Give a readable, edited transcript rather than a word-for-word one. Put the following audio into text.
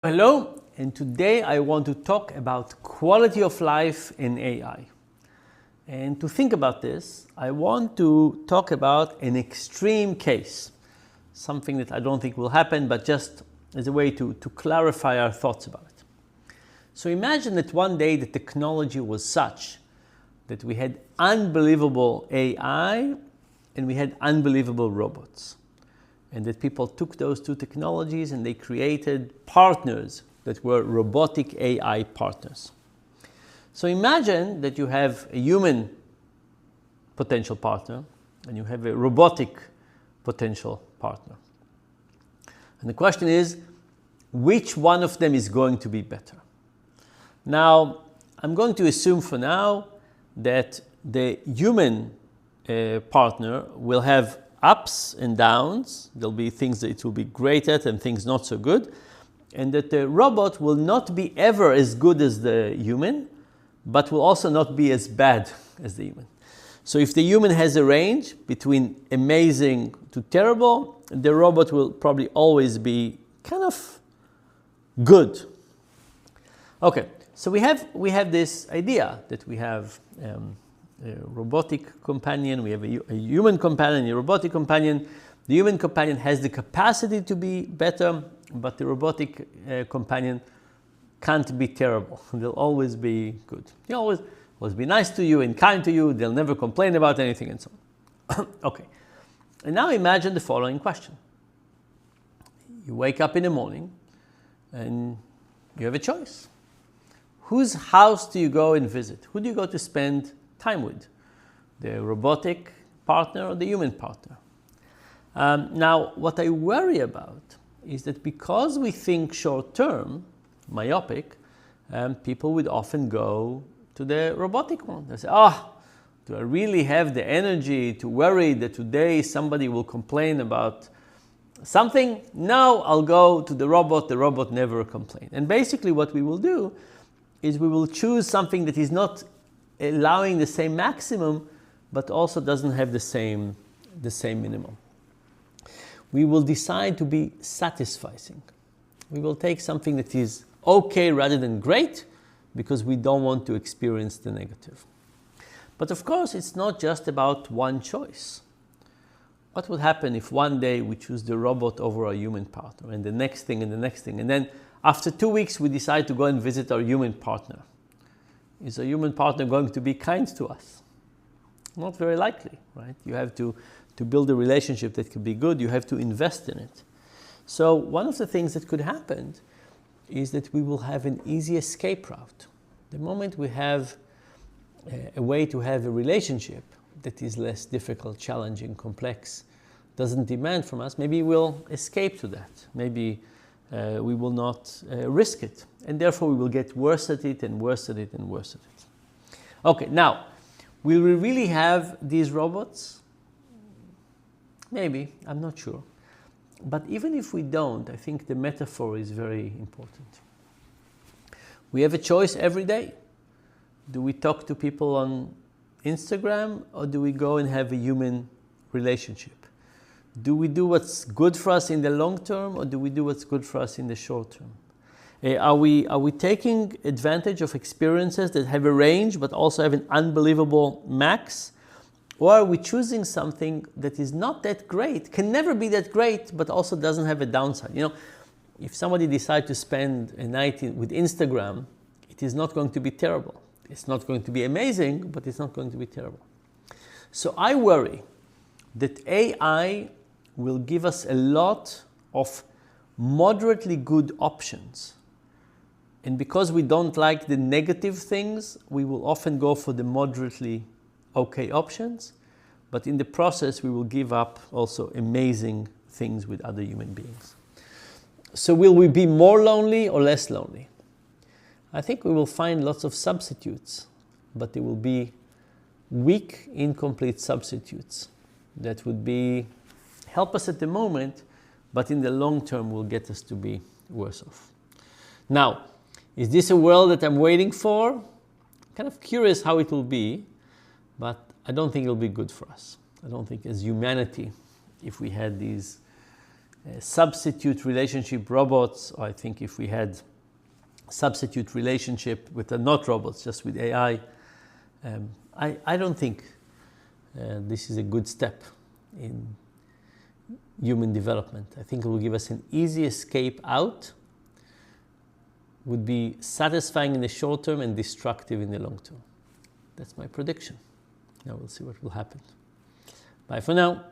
Hello, and today I want to talk about quality of life in AI. And to think about this, I want to talk about an extreme case, something that I don't think will happen, but just as a way to clarify our thoughts about it. So imagine that one day the technology was such that we had unbelievable AI and we had unbelievable robots. And that people took those two technologies and they created partners that were robotic AI partners. So imagine that you have a human potential partner and you have a robotic potential partner. And the question is, which one of them is going to be better? Now, I'm going to assume for now that the human partner will have ups and downs. There'll be things that it will be great at and things not so good. And that the robot will not be ever as good as the human, but will also not be as bad as the human. So if the human has a range between amazing to terrible, the robot will probably always be kind of good. Okay, so we have this idea that we have a robotic companion, we have a human companion, a robotic companion. The human companion has the capacity to be better, but the robotic companion can't be terrible. They'll always be good. They'll always be nice to you and kind to you. They'll never complain about anything and so on. Okay, and now imagine the following question. You wake up in the morning and you have a choice. Whose house do you go and visit? Who do you go to spend time with? The robotic partner or the human partner? Now, what I worry about is that because we think short-term, myopic, people would often go to the robotic one. They say, do I really have the energy to worry that today somebody will complain about something? No, I'll go to the robot never complains. And basically what we will do is we will choose something that is not allowing the same maximum, but also doesn't have the same minimum. We will decide to be satisficing. We will take something that is okay rather than great, because we don't want to experience the negative. But of course, it's not just about one choice. What will happen if one day we choose the robot over our human partner, and the next thing, and the next thing, and then after 2 weeks we decide to go and visit our human partner? Is a human partner going to be kind to us? Not very likely, right? You have to build a relationship that can be good. You have to invest in it. So one of the things that could happen is that we will have an easy escape route. The moment we have a way to have a relationship that is less difficult, challenging, complex, doesn't demand from us, maybe we'll escape to that. Maybe we will not risk it. And therefore we will get worse at it and worse at it and worse at it. Okay, now, will we really have these robots? Maybe, I'm not sure. But even if we don't, I think the metaphor is very important. We have a choice every day. Do we talk to people on Instagram, or do we go and have a human relationship? Do we do what's good for us in the long term, or do we do what's good for us in the short term? Are we taking advantage of experiences that have a range but also have an unbelievable max? Or are we choosing something that is not that great, can never be that great, but also doesn't have a downside? You know, if somebody decides to spend a night with Instagram, it is not going to be terrible. It's not going to be amazing, but it's not going to be terrible. So I worry that AI will give us a lot of moderately good options. And because we don't like the negative things, we will often go for the moderately okay options. But in the process, we will give up also amazing things with other human beings. So will we be more lonely or less lonely? I think we will find lots of substitutes, but they will be weak, incomplete substitutes that would help us at the moment, but in the long term will get us to be worse off. Now, is this a world that I'm waiting for? I'm kind of curious how it will be, but I don't think it'll be good for us. I don't think as humanity, if we had these substitute relationship robots, or I think if we had substitute relationship with the not robots, just with AI, I don't think this is a good step in human development. I think it will give us an easy escape out, would be satisfying in the short term and destructive in the long term. That's my prediction. Now we'll see what will happen. Bye for now.